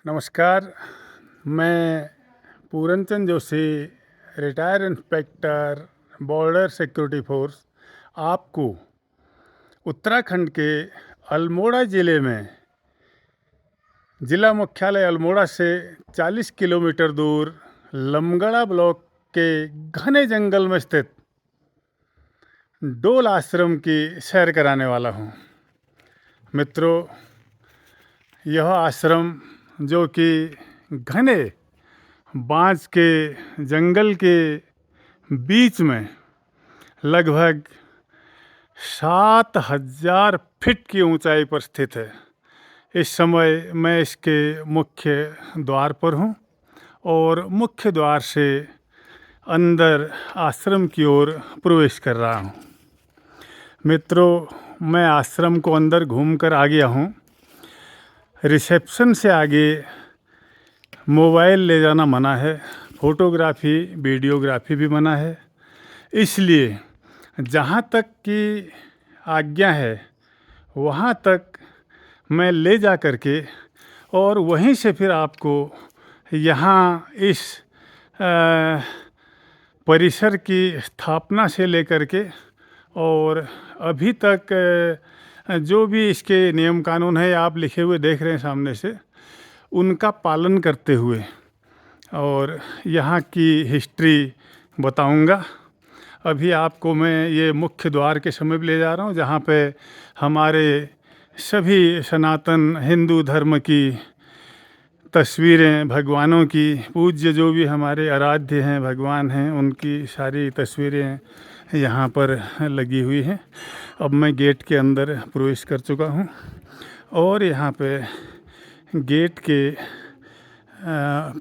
नमस्कार। मैं Puran Chand Joshi, retire inspector, border security force, आपको उत्तराखंड के अल्मोड़ा ज़िले में ज़िला मुख्यालय अल्मोड़ा से 40 किलोमीटर दूर लमगड़ा ब्लॉक के घने जंगल में स्थित डोल आश्रम की सैर कराने वाला हूँ। मित्रों, यह आश्रम जो कि घने बांस के जंगल के बीच में लगभग 7,000 फीट की ऊंचाई पर स्थित है। इस समय मैं इसके मुख्य द्वार पर हूं और मुख्य द्वार से अंदर आश्रम की ओर प्रवेश कर रहा हूं। मित्रों, मैं आश्रम को अंदर घूमकर आ गया हूं। रिसेप्शन से आगे मोबाइल ले जाना मना है, फ़ोटोग्राफी वीडियोग्राफी भी मना है। इसलिए जहाँ तक की आज्ञा है वहाँ तक मैं ले जा कर के और वहीं से फिर आपको यहाँ इस परिसर की स्थापना से लेकर के और अभी तक जो भी इसके नियम कानून है आप लिखे हुए देख रहे हैं सामने से, उनका पालन करते हुए और यहाँ की हिस्ट्री बताऊंगा। अभी आपको मैं ये मुख्य द्वार के समीप ले जा रहा हूँ, जहाँ पे हमारे सभी सनातन हिंदू धर्म की तस्वीरें, भगवानों की, पूज्य जो भी हमारे आराध्य हैं भगवान हैं, उनकी सारी तस्वीरें यहाँ पर लगी हुई हैं। अब मैं गेट के अंदर प्रवेश कर चुका हूँ और यहाँ पे गेट के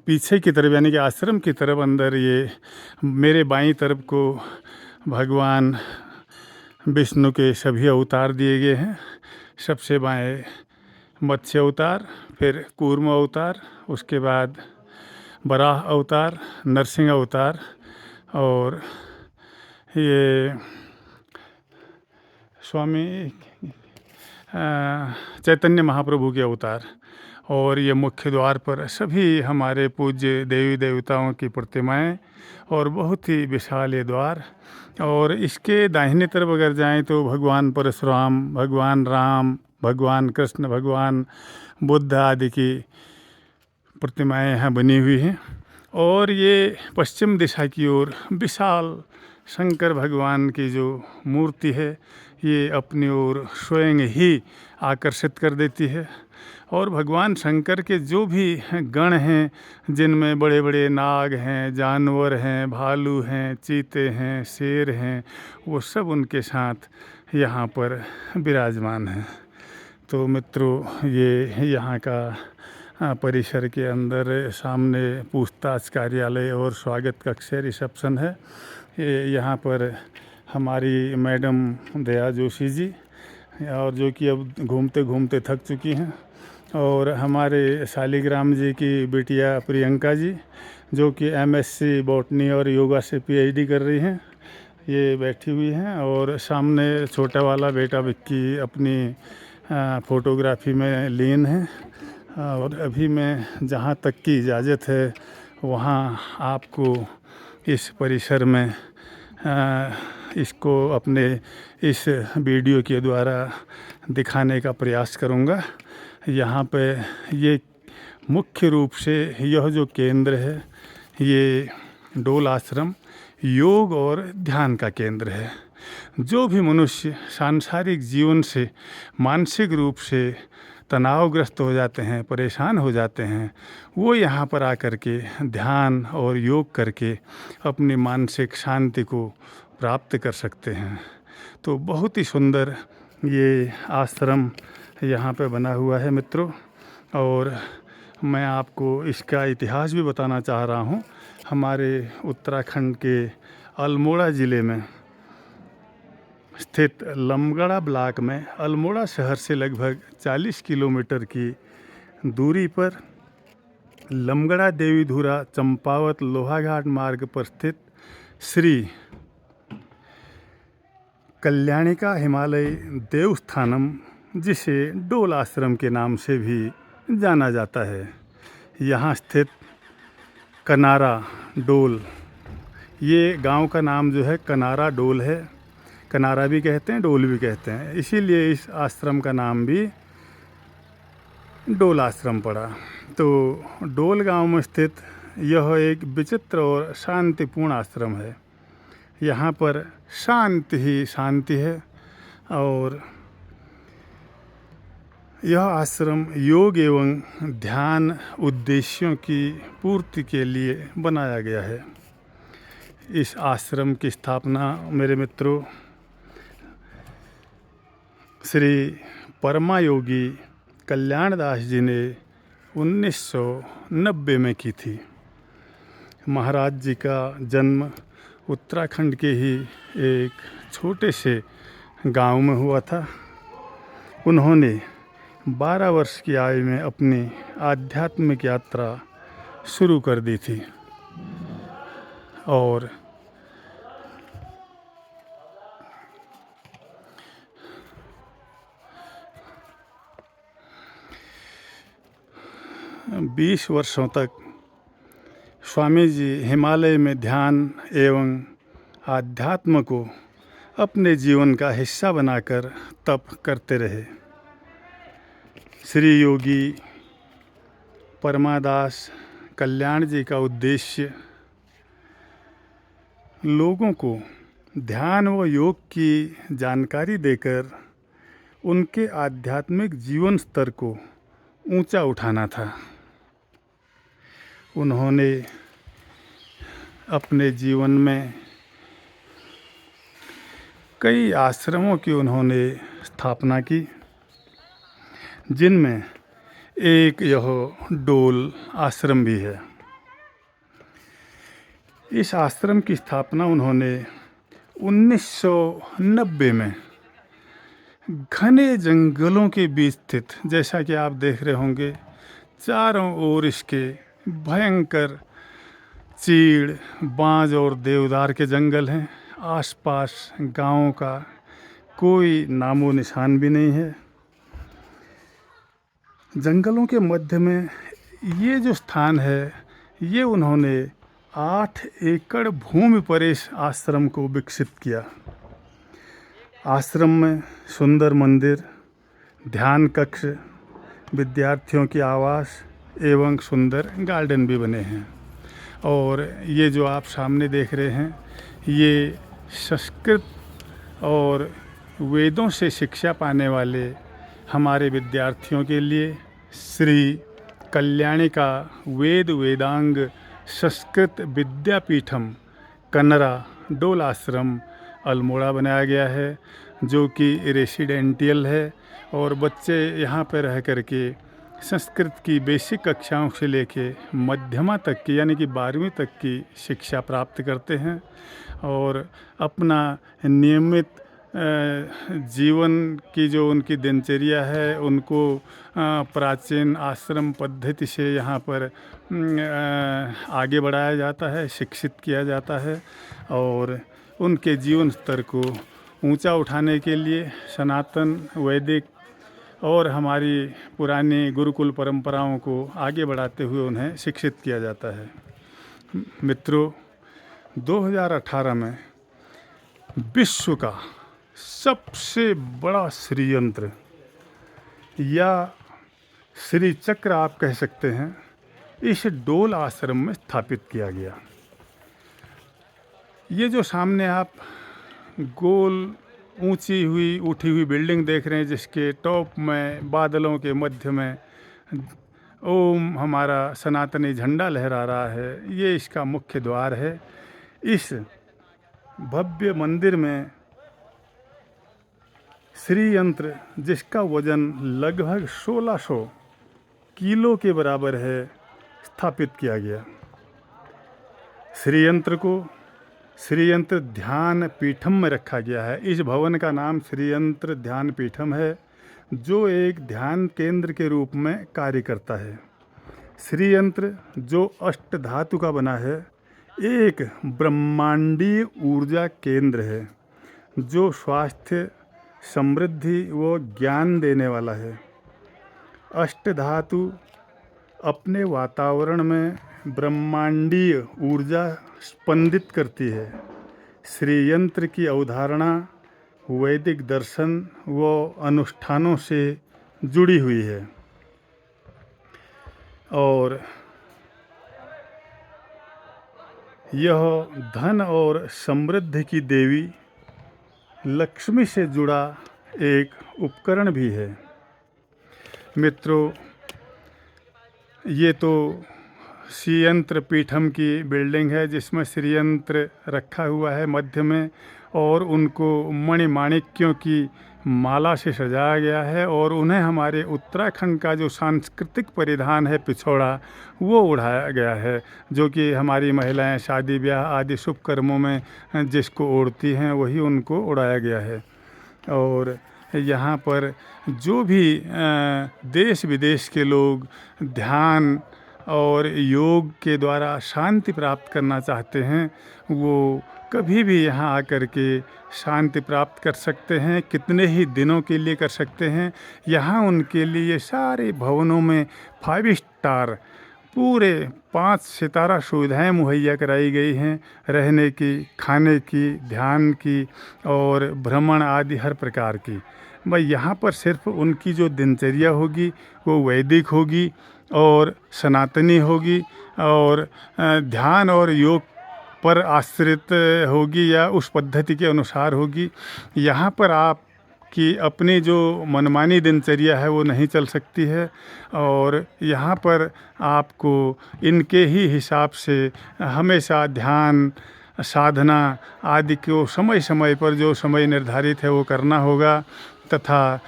पीछे की तरफ यानी कि आश्रम की तरफ अंदर ये मेरे बाईं तरफ को भगवान विष्णु के सभी अवतार दिए गए हैं। सबसे बाएं मत्स्य अवतार, फिर कूर्म अवतार, उसके बाद वराह अवतार, नरसिंह अवतार और ये स्वामी चैतन्य महाप्रभु के अवतार। और ये मुख्य द्वार पर सभी हमारे पूज्य देवी देवताओं की प्रतिमाएं और बहुत ही विशाल ये द्वार। और इसके दाहिने तरफ अगर जाएं तो भगवान परशुराम, भगवान राम, भगवान कृष्ण, भगवान बुद्ध आदि की प्रतिमाएं यहाँ बनी हुई हैं। और ये पश्चिम दिशा की ओर विशाल शंकर भगवान की जो मूर्ति है ये अपनी ओर स्वयं ही आकर्षित कर देती है। और भगवान शंकर के जो भी गण हैं, जिनमें बड़े बड़े नाग हैं, जानवर हैं, भालू हैं, चीते हैं, शेर हैं, वो सब उनके साथ यहाँ पर विराजमान हैं। तो मित्रों, ये यहाँ का परिसर के अंदर सामने पूछताछ कार्यालय और स्वागत कक्ष रिसेप्शन है। ये यहाँ पर हमारी मैडम दया जोशी जी, और जो कि अब घूमते घूमते थक चुकी हैं, और हमारे शालिग्राम जी की बिटिया प्रियंका जी, जो कि एमएससी बॉटनी और योगा से पीएचडी कर रही हैं, ये बैठी हुई हैं। और सामने छोटा वाला बेटा विक्की अपनी फ़ोटोग्राफी में लीन है। और अभी मैं जहाँ तक की इजाज़त है वहाँ आपको इस परिसर में इसको अपने इस वीडियो के द्वारा दिखाने का प्रयास करूँगा। यहाँ पे ये मुख्य रूप से यह जो केंद्र है, ये डोल आश्रम योग और ध्यान का केंद्र है। जो भी मनुष्य सांसारिक जीवन से मानसिक रूप से तनावग्रस्त हो जाते हैं, परेशान हो जाते हैं, वो यहाँ पर आकर के ध्यान और योग करके अपनी मानसिक शांति को प्राप्त कर सकते हैं। तो बहुत ही सुंदर ये आश्रम यहाँ पे बना हुआ है मित्रों। और मैं आपको इसका इतिहास भी बताना चाह रहा हूँ। हमारे उत्तराखंड के अल्मोड़ा ज़िले में स्थित लमगड़ा ब्लॉक में अल्मोड़ा शहर से लगभग 40 किलोमीटर की दूरी पर लमगड़ा देवीधुरा चंपावत लोहाघाट मार्ग पर स्थित श्री कल्याणिका हिमालय देवस्थानम, जिसे डोल आश्रम के नाम से भी जाना जाता है। यहाँ स्थित कनारा डोल, ये गांव का नाम जो है कनारा डोल है। कनारा भी कहते हैं, डोल भी कहते हैं, इसीलिए इस आश्रम का नाम भी डोल आश्रम पड़ा। तो डोल गांव में स्थित यह एक विचित्र और शांतिपूर्ण आश्रम है। यहाँ पर शांति ही शांति है और यह आश्रम योग एवं ध्यान उद्देश्यों की पूर्ति के लिए बनाया गया है। इस आश्रम की स्थापना मेरे मित्रों श्री परमा योगी कल्याणदास जी ने 1990 में की थी। महाराज जी का जन्म उत्तराखंड के ही एक छोटे से गांव में हुआ था। उन्होंने 12 वर्ष की आयु में अपनी आध्यात्मिक यात्रा शुरू कर दी थी और बीस वर्षों तक स्वामी जी हिमालय में ध्यान एवं आध्यात्म को अपने जीवन का हिस्सा बनाकर तप करते रहे। श्री योगी परमादास कल्याण जी का उद्देश्य लोगों को ध्यान व योग की जानकारी देकर उनके आध्यात्मिक जीवन स्तर को ऊंचा उठाना था। उन्होंने अपने जीवन में कई आश्रमों की उन्होंने स्थापना की, जिनमें एक यह डोल आश्रम भी है। इस आश्रम की स्थापना उन्होंने 1990 में घने जंगलों के बीच स्थित, जैसा कि आप देख रहे होंगे चारों ओर इसके भयंकर चीड़, बांज और देवदार के जंगल हैं। आसपास गांवों का कोई नामो निशान भी नहीं है। जंगलों के मध्य में ये जो स्थान है, ये उन्होंने 8 एकड़ भूमि पर इस आश्रम को विकसित किया। आश्रम में सुंदर मंदिर, ध्यान कक्ष, विद्यार्थियों की आवास एवं सुंदर गार्डन भी बने हैं। और ये जो आप सामने देख रहे हैं, ये संस्कृत और वेदों से शिक्षा पाने वाले हमारे विद्यार्थियों के लिए श्री कल्याणिका वेद वेदांग संस्कृत विद्यापीठम कनरा डोल आश्रम अल्मोड़ा बनाया गया है, जो कि रेसिडेंटियल है और बच्चे यहाँ पर रह कर के संस्कृत की बेसिक कक्षाओं से लेके मध्यमा तक की यानी कि 12वीं तक की शिक्षा प्राप्त करते हैं और अपना नियमित जीवन की जो उनकी दिनचर्या है उनको प्राचीन आश्रम पद्धति से यहाँ पर आगे बढ़ाया जाता है, शिक्षित किया जाता है और उनके जीवन स्तर को ऊंचा उठाने के लिए सनातन वैदिक और हमारी पुरानी गुरुकुल परंपराओं को आगे बढ़ाते हुए उन्हें शिक्षित किया जाता है। मित्रों, 2018 में विश्व का सबसे बड़ा श्री यंत्र या श्री चक्र आप कह सकते हैं, इस डोल आश्रम में स्थापित किया गया। ये जो सामने आप गोल ऊंची हुई उठी हुई बिल्डिंग देख रहे हैं, जिसके टॉप में बादलों के मध्य में ओम हमारा सनातनी झंडा लहरा रहा है, ये इसका मुख्य द्वार है। इस भव्य मंदिर में श्री यंत्र, जिसका वजन लगभग 1600 किलो के बराबर है, स्थापित किया गया। श्री यंत्र को श्री यंत्र ध्यान पीठम में रखा गया है। इस भवन का नाम श्री यंत्र ध्यान पीठम है, जो एक ध्यान केंद्र के रूप में कार्य करता है। श्री यंत्र जो अष्ट धातु का बना है, एक ब्रह्मांडीय ऊर्जा केंद्र है जो स्वास्थ्य, समृद्धि व ज्ञान देने वाला है। अष्ट धातु अपने वातावरण में ब्रह्मांडीय ऊर्जा स्पंदित करती है। श्री यंत्र की अवधारणा वैदिक दर्शन व अनुष्ठानों से जुड़ी हुई है और यह धन और समृद्धि की देवी लक्ष्मी से जुड़ा एक उपकरण भी है। मित्रों, ये तो श्री यंत्र पीठम की बिल्डिंग है जिसमें श्री यंत्र रखा हुआ है मध्य में और उनको मणिमाणिक्यों की माला से सजाया गया है और उन्हें हमारे उत्तराखंड का जो सांस्कृतिक परिधान है पिछोड़ा वो ओढ़ाया गया है, जो कि हमारी महिलाएं शादी ब्याह आदि शुभ कर्मों में जिसको ओढ़ती हैं वही उनको ओढ़ाया गया है। और यहाँ पर जो भी देश विदेश के लोग ध्यान और योग के द्वारा शांति प्राप्त करना चाहते हैं वो कभी भी यहाँ आकर के शांति प्राप्त कर सकते हैं, कितने ही दिनों के लिए कर सकते हैं। यहाँ उनके लिए सारे भवनों में 5 स्टार पूरे 5 सितारा सुविधाएं मुहैया कराई गई हैं, रहने की, खाने की, ध्यान की और भ्रमण आदि हर प्रकार की। भाई यहाँ पर सिर्फ उनकी जो दिनचर्या होगी वो वैदिक होगी और सनातनी होगी और ध्यान और योग पर आश्रित होगी या उस पद्धति के अनुसार होगी। यहाँ पर आप कि अपनी जो मनमानी दिनचर्या है वो नहीं चल सकती है और यहाँ पर आपको इनके ही हिसाब से हमेशा ध्यान साधना आदि को समय समय पर जो समय निर्धारित है वो करना होगा तथा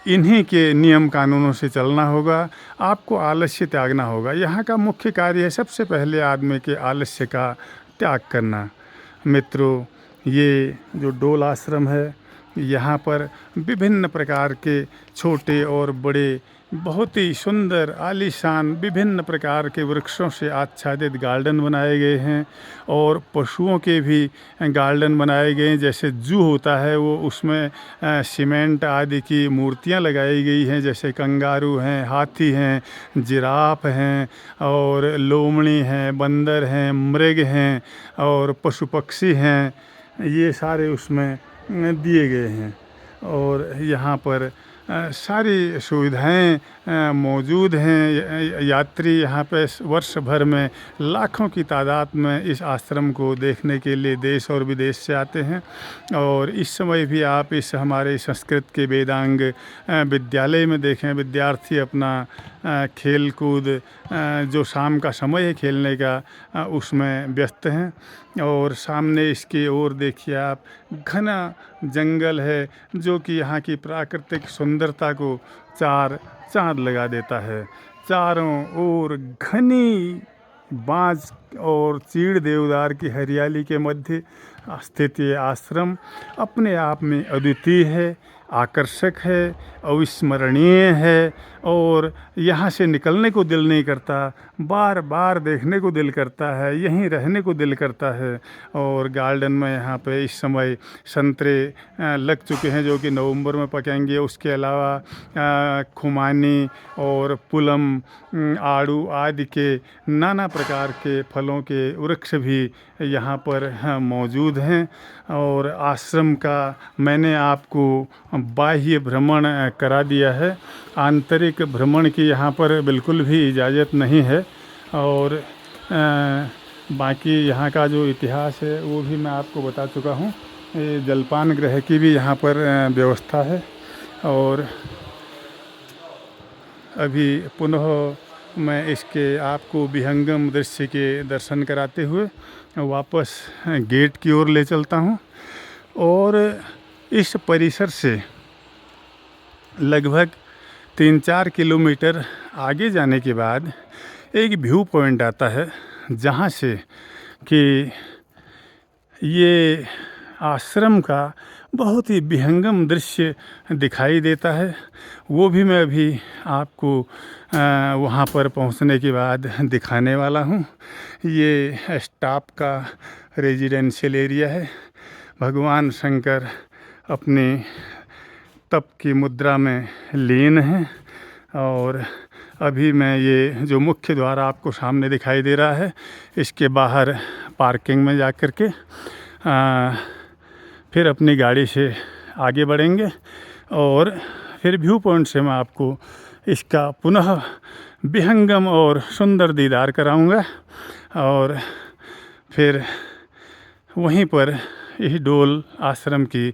इन्हीं के नियम कानूनों से चलना होगा। आपको आलस्य त्यागना होगा। यहाँ का मुख्य कार्य है सबसे पहले आदमी के आलस्य का त्याग करना। मित्रों, ये जो डोल आश्रम है यहाँ पर विभिन्न प्रकार के छोटे और बड़े बहुत ही सुंदर आलीशान विभिन्न प्रकार के वृक्षों से आच्छादित गार्डन बनाए गए हैं और पशुओं के भी गार्डन बनाए गए हैं। जैसे जू होता है वो उसमें सीमेंट आदि की मूर्तियां लगाई गई हैं, जैसे कंगारू हैं, हाथी हैं, जिराफ हैं और लोमड़ी हैं, बंदर हैं, मृग हैं और पशु पक्षी हैं। ये सारे उसमें दिए गए हैं और यहाँ पर सारी सुविधाएं मौजूद हैं। यात्री यहाँ पे वर्ष भर में लाखों की तादाद में इस आश्रम को देखने के लिए देश और विदेश से आते हैं और इस समय भी आप इस हमारे संस्कृत के वेदांग विद्यालय में देखें, विद्यार्थी अपना खेल कूद जो शाम का समय है खेलने का उसमें व्यस्त हैं और सामने इसकी ओर देखिए आप घना जंगल है जो कि यहाँ की प्राकृतिक सुंदरता को चार चांद लगा देता है। चारों ओर घनी बांस और चीड़ देवदार की हरियाली के मध्य स्थित ये आश्रम अपने आप में अद्वितीय है, आकर्षक है, अविस्मरणीय है और यहाँ से निकलने को दिल नहीं करता, बार बार देखने को दिल करता है, यहीं रहने को दिल करता है। और गार्डन में यहाँ पे इस समय संतरे लग चुके हैं जो कि नवंबर में पकेंगे। उसके अलावा खुमानी और पुलम, आड़ू आदि के नाना प्रकार के फलों के वृक्ष भी यहाँ पर मौजूद हैं। और आश्रम का मैंने आपको बाह्य भ्रमण करा दिया है, आंतरिक भ्रमण की यहाँ पर बिल्कुल भी इजाज़त नहीं है। और बाकी यहाँ का जो इतिहास है वो भी मैं आपको बता चुका हूँ। जलपान गृह की भी यहाँ पर व्यवस्था है। और अभी पुनः मैं इसके आपको विहंगम दृश्य के दर्शन कराते हुए वापस गेट की ओर ले चलता हूँ। और इस परिसर से लगभग 3-4 किलोमीटर आगे जाने के बाद एक व्यू पॉइंट आता है जहाँ से कि ये आश्रम का बहुत ही विहंगम दृश्य दिखाई देता है। वो भी मैं अभी आपको वहाँ पर पहुँचने के बाद दिखाने वाला हूँ। ये स्टाफ का रेजिडेंशियल एरिया है। भगवान शंकर अपने तप की मुद्रा में लीन हैं और अभी मैं ये जो मुख्य द्वार आपको सामने दिखाई दे रहा है, इसके बाहर पार्किंग में जा कर के फिर अपनी गाड़ी से आगे बढ़ेंगे और फिर व्यू पॉइंट से मैं आपको इसका पुनः विहंगम और सुंदर दीदार कराऊंगा और फिर वहीं पर इस डोल आश्रम की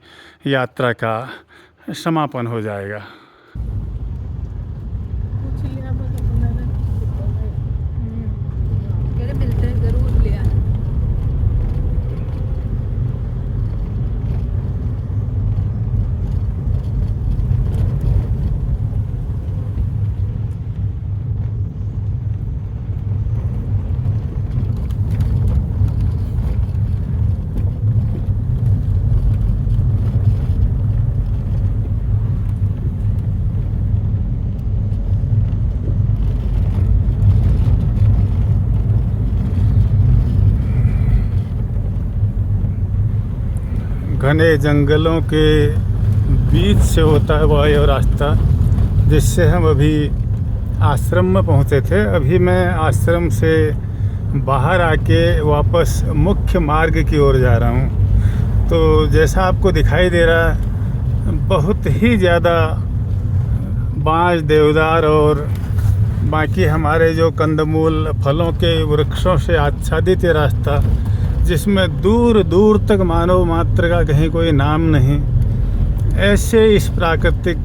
यात्रा का समापन हो जाएगा। मिलते हैं जरूर ले आना। घने जंगलों के बीच से होता है वह यह रास्ता जिससे हम अभी आश्रम में पहुँचे थे। अभी मैं आश्रम से बाहर आके वापस मुख्य मार्ग की ओर जा रहा हूँ। तो जैसा आपको दिखाई दे रहा है, बहुत ही ज़्यादा बांस, देवदार और बाकी हमारे जो कंदमूल फलों के वृक्षों से आच्छादित ये रास्ता, जिसमें दूर दूर तक मानव मात्र का कहीं कोई नाम नहीं। ऐसे इस प्राकृतिक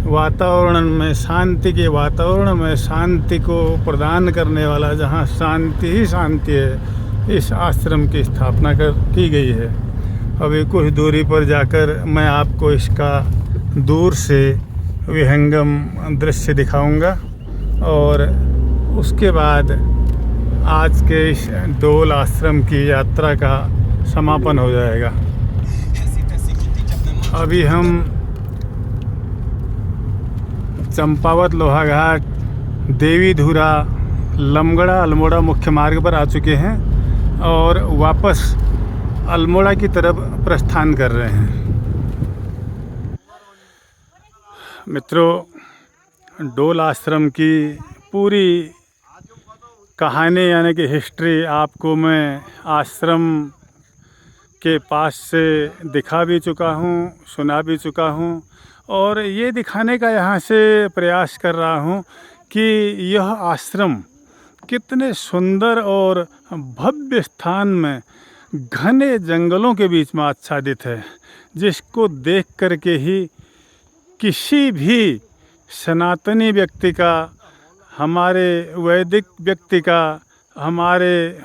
वातावरण में, शांति के वातावरण में शांति को प्रदान करने वाला, जहाँ शांति ही शांति है, इस आश्रम की स्थापना की गई है। अभी कुछ दूरी पर जाकर मैं आपको इसका दूर से विहंगम दृश्य दिखाऊंगा और उसके बाद आज के इस डोल आश्रम की यात्रा का समापन हो जाएगा। अभी हम चंपावत, लोहाघाट, देवीधुरा, लमगड़ा, अल्मोड़ा मुख्य मार्ग पर आ चुके हैं और वापस अल्मोड़ा की तरफ प्रस्थान कर रहे हैं। मित्रों, डोल आश्रम की पूरी कहानी यानी कि हिस्ट्री आपको मैं आश्रम के पास से दिखा भी चुका हूँ, सुना भी चुका हूँ और ये दिखाने का यहाँ से प्रयास कर रहा हूँ कि यह आश्रम कितने सुंदर और भव्य स्थान में घने जंगलों के बीच में आच्छादित है, जिसको देख कर के ही किसी भी सनातनी व्यक्ति का, हमारे वैदिक व्यक्ति का, हमारे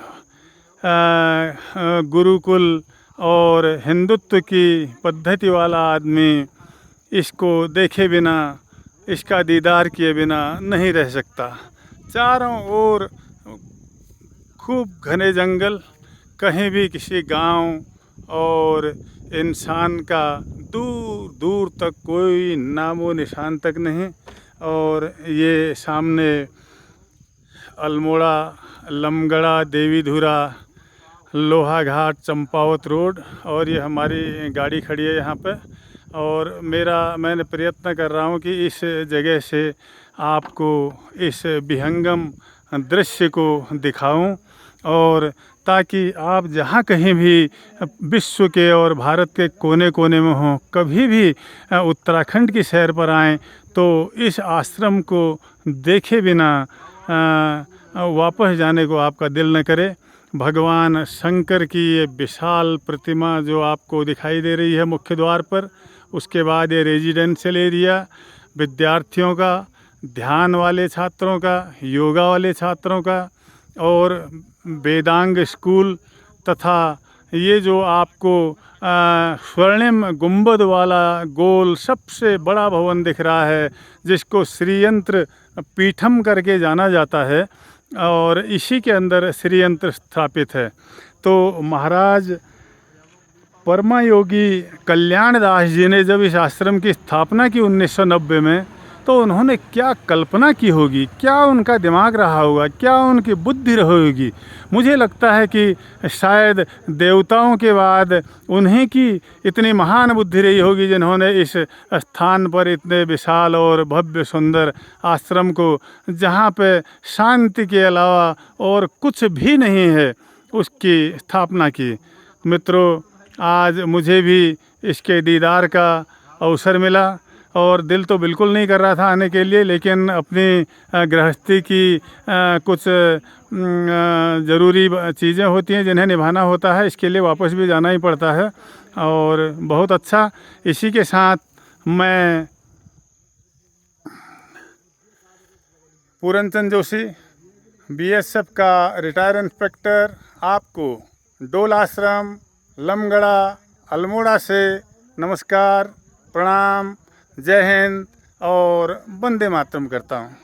गुरुकुल और हिंदुत्व की पद्धति वाला आदमी इसको देखे बिना, इसका दीदार किए बिना नहीं रह सकता। चारों ओर खूब घने जंगल, कहीं भी किसी गांव और इंसान का दूर दूर तक कोई नामो निशान तक नहीं। और ये सामने अल्मोड़ा, लमगड़ा, देवीधुरा, लोहाघाट, चंपावत रोड और ये हमारी गाड़ी खड़ी है यहाँ पे। और मैंने प्रयत्न कर रहा हूँ कि इस जगह से आपको इस विहंगम दृश्य को दिखाऊं और ताकि आप जहाँ कहीं भी विश्व के और भारत के कोने कोने में हों, कभी भी उत्तराखंड की सैर पर आएँ तो इस आश्रम को देखे बिना वापस जाने को आपका दिल न करे। भगवान शंकर की ये विशाल प्रतिमा जो आपको दिखाई दे रही है मुख्य द्वार पर, उसके बाद ये रेजिडेंशियल एरिया विद्यार्थियों का, ध्यान वाले छात्रों का, योगा वाले छात्रों का और वेदांग स्कूल, तथा ये जो आपको स्वर्णिम गुंबद वाला गोल सबसे बड़ा भवन दिख रहा है, जिसको श्रीयंत्र पीठम करके जाना जाता है और इसी के अंदर श्रीयंत्र स्थापित है। तो महाराज परमा योगी कल्याण दास जी ने जब इस आश्रम की स्थापना की 1990 में, तो उन्होंने क्या कल्पना की होगी, क्या उनका दिमाग रहा होगा, क्या उनकी बुद्धि रही होगी। मुझे लगता है कि शायद देवताओं के बाद उन्हीं की इतनी महान बुद्धि रही होगी जिन्होंने इस स्थान पर इतने विशाल और भव्य सुंदर आश्रम को, जहाँ पे शांति के अलावा और कुछ भी नहीं है, उसकी स्थापना की। मित्रों, आज मुझे भी इसके दीदार का अवसर मिला और दिल तो बिल्कुल नहीं कर रहा था आने के लिए, लेकिन अपनी गृहस्थी की कुछ ज़रूरी चीज़ें होती हैं जिन्हें निभाना होता है, इसके लिए वापस भी जाना ही पड़ता है। और बहुत अच्छा, इसी के साथ मैं पूरनचंद जोशी, बीएसएफ का रिटायर इंस्पेक्टर, आपको डोल आश्रम, लमगड़ा, अल्मोड़ा से नमस्कार, प्रणाम, जय हिंद और वंदे मातरम करता हूँ।